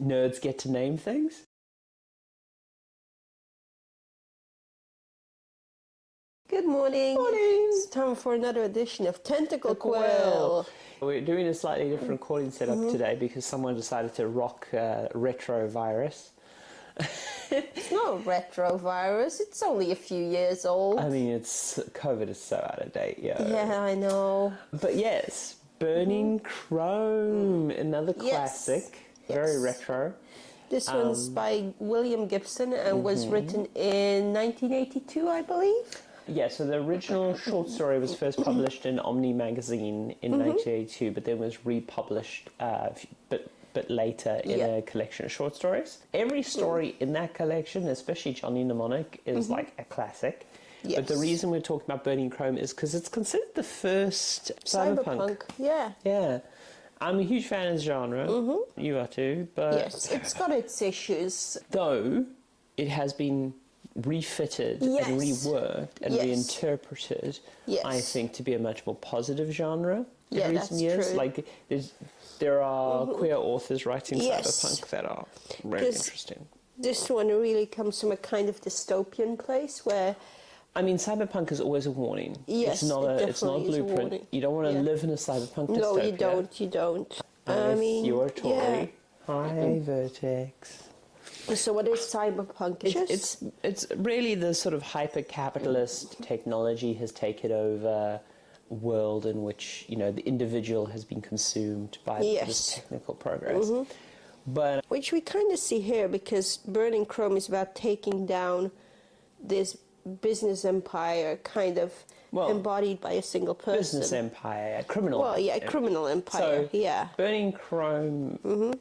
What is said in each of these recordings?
nerds get to name things. Good morning. Morning. It's time for another edition of Tentacle Quill. Quill. We're doing a slightly different recording setup today because someone decided to rock retrovirus. It's not a retrovirus. It's only a few years old. I mean, COVID is so out of date, yeah. Yeah, I know. But yes, Burning Chrome, another classic, very retro. This one's by William Gibson and was written in 1982, I believe. Yeah, so the original short story was first published in Omni magazine in 1982, but then was republished a bit later in a collection of short stories. Every story in that collection, especially Johnny Mnemonic, is like a classic. Yes. But the reason we're talking about Burning Chrome is because it's considered the first cyberpunk. Yeah. Yeah. I'm a huge fan of the genre. You are too. But Yes, it's got its issues. though it has been refitted and reworked and reinterpreted, I think, to be a much more positive genre in recent years. True. Like there are queer authors writing cyberpunk that are really interesting. This one really comes from a kind of dystopian place where... I mean, cyberpunk is always a warning. Yes, it's not a blueprint. warning. You don't want to live in a cyberpunk dystopia. No, you don't. I mean, you're a Tory. Hi, Vertex. So what is cyberpunk? It's really the sort of hyper-capitalist technology has taken over a world in which, you know, the individual has been consumed by this technical progress. But which we kind of see here, because Burning Chrome is about taking down this business empire, kind of embodied by a single person. Business empire, a criminal empire. Well, yeah, a criminal empire, Burning Chrome,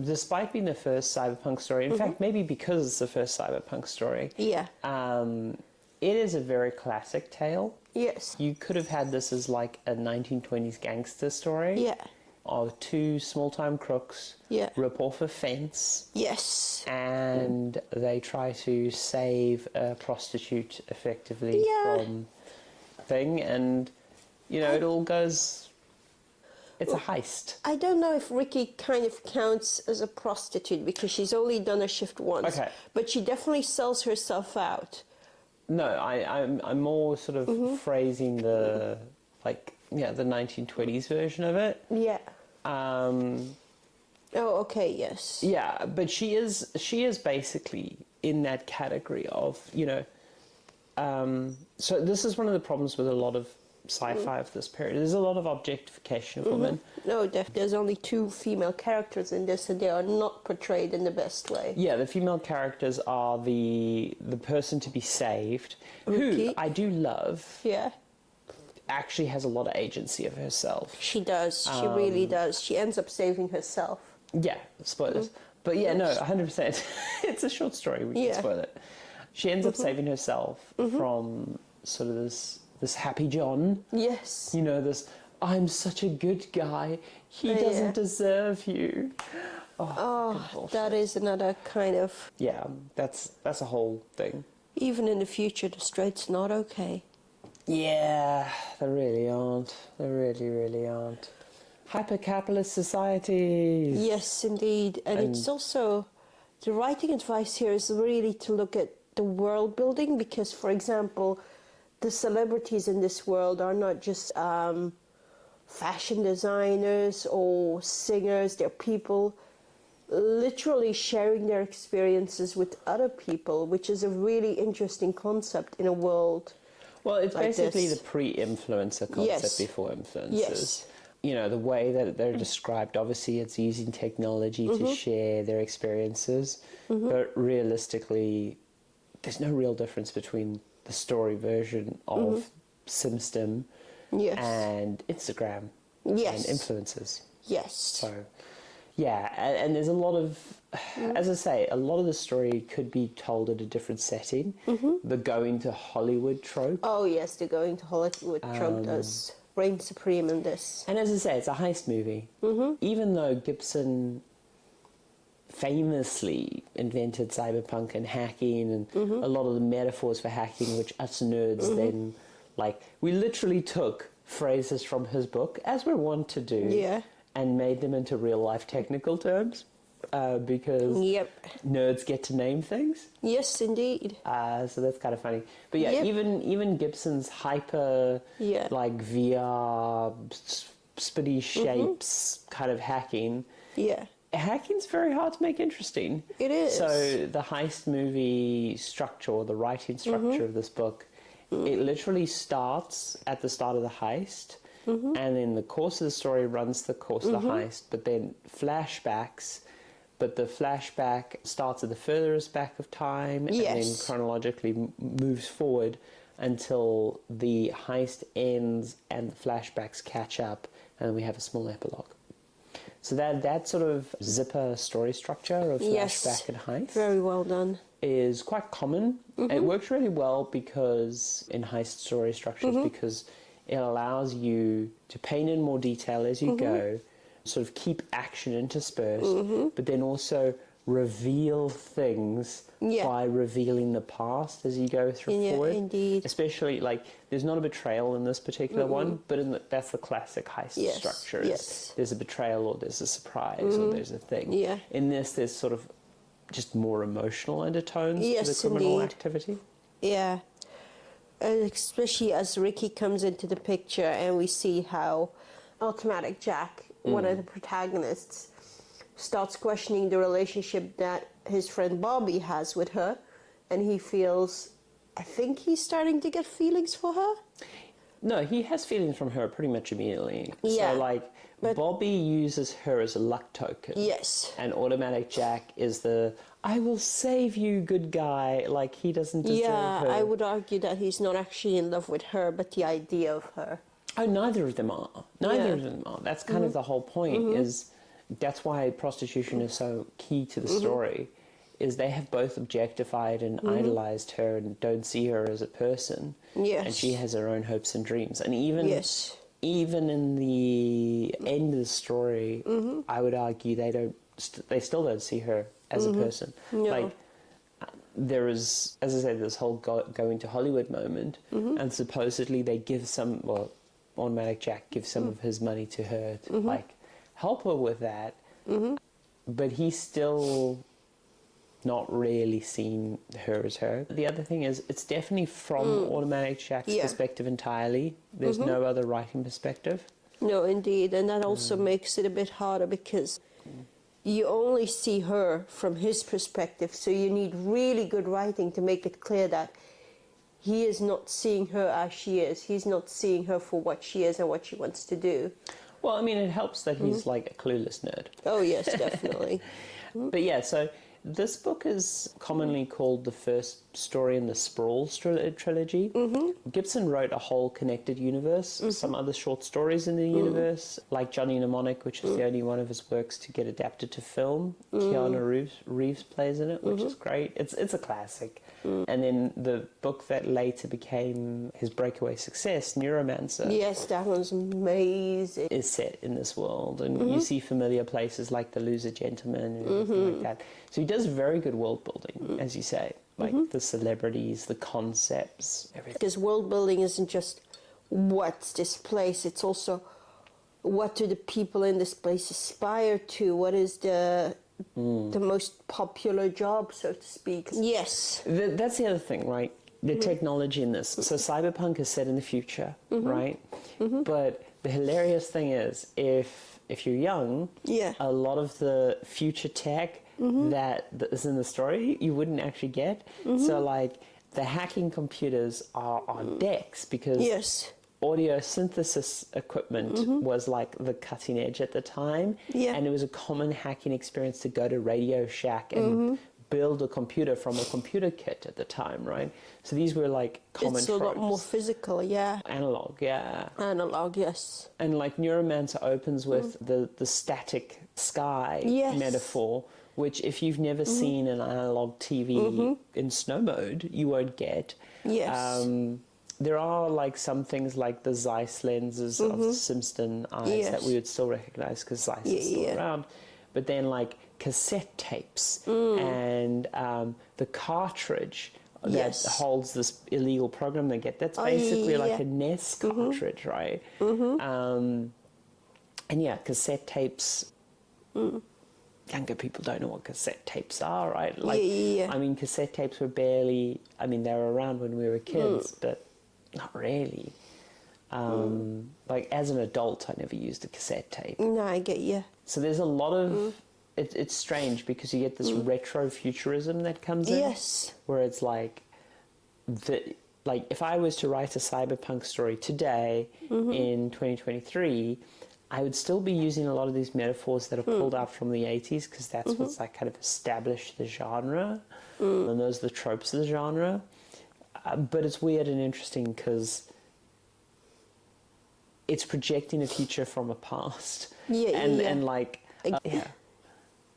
despite being the first cyberpunk story, in fact, maybe because it's the first cyberpunk story, it is a very classic tale. Yes. You could have had this as like a 1920s gangster story. Yeah. Of two small-time crooks rip off a fence. Yes. And they try to save a prostitute effectively from thing, and you know it all goes. It's a heist. I don't know if Ricky kind of counts as a prostitute because she's only done a shift once. Okay. But she definitely sells herself out. No, I'm more sort of phrasing the the 1920s version of it. Yeah. Oh, okay, yes. Yeah, but she is basically in that category of, you know, so this is one of the problems with a lot of sci-fi of this period. There's a lot of objectification of women. No, there's only two female characters in this, and they are not portrayed in the best way. Yeah, the female characters are the person to be saved, who I do love. Yeah. Actually has a lot of agency of herself. She does. She really does. She ends up saving herself. Yeah, spoilers. But yeah, no, 100%. It's a short story. We can spoil it. She ends up saving herself from sort of this happy John. Yes. You know, this, I'm such a good guy. He doesn't deserve you. Oh, that is another kind of... Yeah, that's a whole thing. Even in the future, the straight's not okay. Yeah, they really aren't. They really, really aren't. Hyper-capitalist societies. Yes, indeed. And it's also... The writing advice here is really to look at the world building because, for example, the celebrities in this world are not just fashion designers or singers. They're people literally sharing their experiences with other people, which is a really interesting concept in a world. Well, it's like basically this. the pre-influencer concept before influencers. Yes. You know, the way that they're described, obviously it's using technology to share their experiences, but realistically, there's no real difference between the story version of SimStim and Instagram and influencers. Yes. So, yeah, and there's a lot of, as I say, a lot of the story could be told in a different setting. The going to Hollywood trope. Oh, yes, the going to Hollywood trope does reign supreme in this. And as I say, it's a heist movie. Even though Gibson famously invented cyberpunk and hacking and a lot of the metaphors for hacking, which us nerds then, like, we literally took phrases from his book, as we're wont to do, and made them into real-life technical terms. because Yep. nerds get to name things. Yes, indeed. So that's kind of funny. But yeah, Yep. even Gibson's hyper, Yeah. like VR, spinny shapes kind of hacking. Yeah. Hacking's very hard to make interesting. It is. So the heist movie structure, or the writing structure of this book, it literally starts at the start of the heist, and then the course of the story runs the course of the heist, but then flashbacks. But the flashback starts at the furthest back of time, and then Yes. chronologically moves forward until the heist ends and the flashbacks catch up, and we have a small epilogue. So that sort of zipper story structure of Yes. flashback and heist Very well done. is quite common. It works really well because in heist story structures, because it allows you to paint in more detail as you go, sort of keep action interspersed, but then also reveal things by revealing the past as you go through forward. Indeed. Especially, like, there's not a betrayal in this particular one, but that's the classic heist structure. Yes. There's a betrayal, or there's a surprise, or there's a thing. Yeah. In this, there's sort of just more emotional undertones to Yes, the criminal indeed. activity. Yeah. Especially as Ricky comes into the picture and we see how Automatic Jack, one of the protagonists, starts questioning the relationship that his friend Bobby has with her, and he feels, I think he's starting to get feelings for her. No, he has feelings from her pretty much immediately. Yeah, So, like, but- Bobby uses her as a luck token. Yes. And Automatic Jack is the, I will save you, good guy. Like, he doesn't deserve Yeah, her. I would argue that he's not actually in love with her, but the idea of her. Oh, neither of them are. Neither Yeah. of them are. That's kind of the whole point, is that's why prostitution is so key to the story, is they have both objectified and idolized her and don't see her as a person. Yes. And she has her own hopes and dreams. And even Yes. even in the end of the story, I would argue they still don't see her as a person. No. Like, there is, as I said, this whole going to Hollywood moment, and supposedly they give Automatic Jack gives some of his money to her to like help her with that, but he's still not really seen her as her. The other thing is, it's definitely from Automatic Jack's perspective entirely. There's no other writing perspective. No, indeed, and that also makes it a bit harder because you only see her from his perspective, so you need really good writing to make it clear that he is not seeing her as she is. He's not seeing her for what she is and what she wants to do. Well, I mean, it helps that he's like a clueless nerd. Oh, yes, definitely. But yeah, so this book is commonly called the first story in the Sprawl trilogy. Gibson wrote a whole connected universe, some other short stories in the universe, like Johnny Mnemonic, which is the only one of his works to get adapted to film. Keanu Reeves plays in it, which is great. It's a classic. And then the book that later became his breakaway success, Neuromancer, Yes, that one's amazing. is set in this world, and you see familiar places like the Loser Gentleman and everything like that. So he does very good world building, as you say, like the celebrities, the concepts, everything. Because world building isn't just what's this place, it's also what do the people in this place aspire to? What is the most popular job, so to speak? Yes. That's the other thing, right? The technology in this. So Cyberpunk is set in the future, right? But the hilarious thing is, if you're young, a lot of the future tech that is in the story, you wouldn't actually get. So, like, the hacking computers are on decks because Yes. audio synthesis equipment was like the cutting edge at the time. Yeah. And it was a common hacking experience to go to Radio Shack and build a computer from a computer kit at the time, right? So these were like common It's a lot more tropes. physical, yeah. Analog, yeah. Analog, yes. And like Neuromancer opens with the static sky Yes. metaphor, which if you've never seen an analog TV in snow mode, you won't get. Yes. There are like some things like the Zeiss lenses of Simpson eyes that we would still recognize because Zeiss is still around. But then like cassette tapes and the cartridge that holds this illegal program they get. That's basically like a NES cartridge, right? And yeah, cassette tapes younger people don't know what cassette tapes are, right? Yeah. I mean, cassette tapes were barely, I mean, they were around when we were kids, but not really. Like, as an adult, I never used a cassette tape. No, I get you. So there's a lot of, it's strange because you get this retro futurism that comes in. Yes. Where it's like, if I was to write a cyberpunk story today in 2023, I would still be using a lot of these metaphors that are pulled out from the 80s because that's what's like kind of established the genre, and those are the tropes of the genre. But it's weird and interesting because it's projecting a future from a past. And like,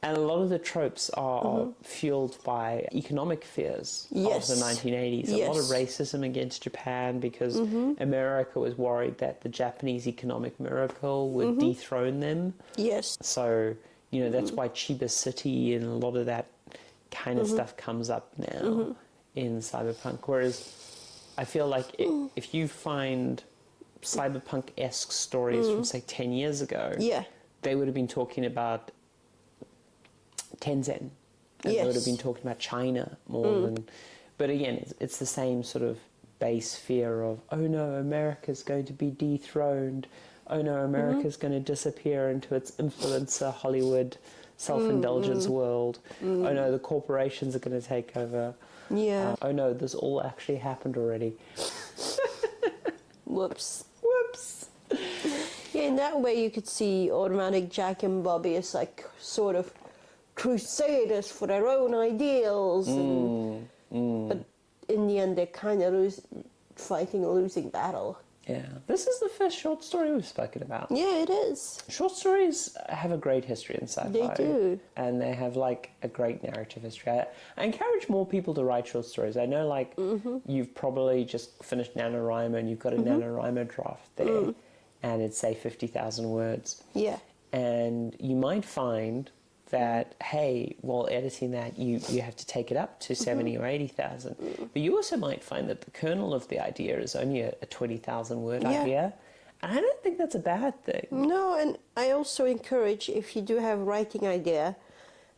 and a lot of the tropes are fueled by economic fears of the 1980s. A lot of racism against Japan because America was worried that the Japanese economic miracle would dethrone them. Yes. So, you know, that's why Chiba City and a lot of that kind of stuff comes up now in Cyberpunk. Whereas I feel like if you find Cyberpunk-esque stories from, say, 10 years ago, they would have been talking about Tencent. And they would have been talking about China more than... But again, it's the same sort of base fear of, oh no, America's going to be dethroned. Oh no, America's going to disappear into its influencer Hollywood self-indulgence world. Oh no, the corporations are going to take over. Oh no, this all actually happened already. Whoops. Yeah, in that way you could see Automatic Jack and Bobby as like sort of crusaders for their own ideals, but in the end they're kind of fighting a losing battle. Yeah, this is the first short story we've spoken about. Yeah, it is. Short stories have a great history in sci-fi. They do. And they have, like, a great narrative history. I encourage more people to write short stories. I know, like, you've probably just finished NaNoWriMo and you've got a NaNoWriMo draft there, and it's, say, 50,000 words. Yeah. And you might find that, hey, while editing that, you have to take it up to 70 or 80,000. But you also might find that the kernel of the idea is only a 20,000 word idea. And I don't think that's a bad thing. No, and I also encourage, if you do have a writing idea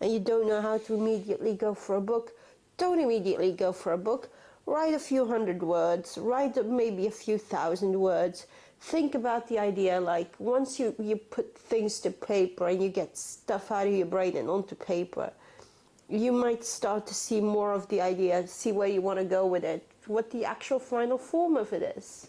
and you don't know how to immediately go for a book, don't immediately go for a book. Write a few hundred words, write maybe a few thousand words. Think about the idea, like once you put things to paper and you get stuff out of your brain and onto paper, you might start to see more of the idea, see where you want to go with it, what the actual final form of it is.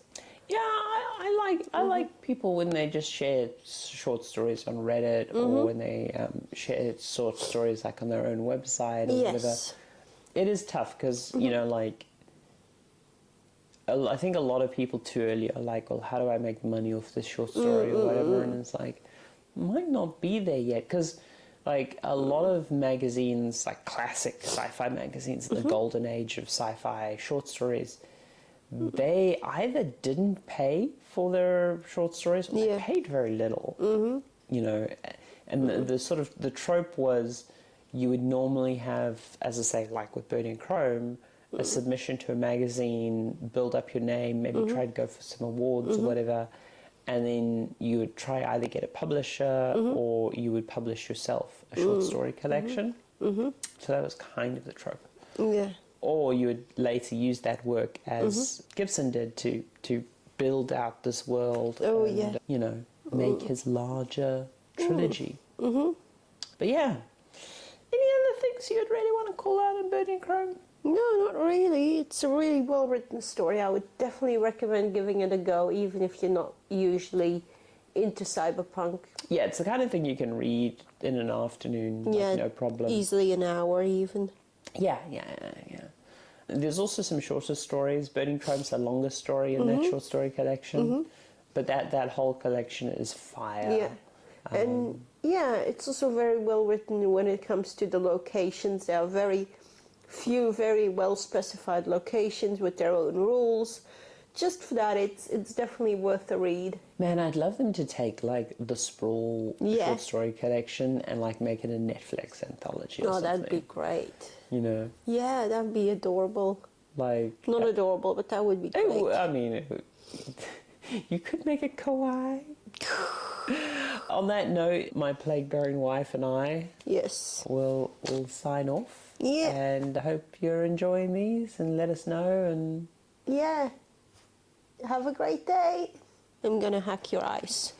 Yeah, I like people when they just share short stories on Reddit or when they share short stories like on their own website or whatever. It is tough because, you know, like, I think a lot of people too early are like, well, how do I make money off this short story or whatever? And it's like, might not be there yet. Because, like, a lot of magazines, like classic sci-fi magazines, the golden age of sci-fi short stories, they either didn't pay for their short stories or they paid very little, you know. And the sort of, the trope was you would normally have, as I say, like with Burning Chrome, a submission to a magazine, build up your name, maybe try to go for some awards or whatever, and then you would try either get a publisher or you would publish yourself a short story collection. So that was kind of the trope. Yeah. Or you would later use that work as Gibson did to build out this world and, you know, make his larger trilogy. But yeah. Any other things you'd really want to call out in Burning Chrome? No, not really. It's a really well-written story. I would definitely recommend giving it a go, even if you're not usually into cyberpunk. Yeah, it's the kind of thing you can read in an afternoon, like, no problem. Easily an hour even. Yeah. There's also some shorter stories. Burning Chrome's the longest story in that short story collection. But that whole collection is fire. Yeah. And it's also very well written when it comes to the locations. There are very few very well specified locations with their own rules. Just for that, it's definitely worth a read. Man, I'd love them to take like the Sprawl short story collection and like make it a Netflix anthology or something. That'd be great. You know? Yeah, that'd be adorable. Like not adorable, but that would be great. I mean, you could make it kawaii. On that note, my plague-bearing wife and I Yes. will sign off. Yeah. And I hope you're enjoying these, and let us know. And Yeah. Have a great day. I'm gonna hack your eyes.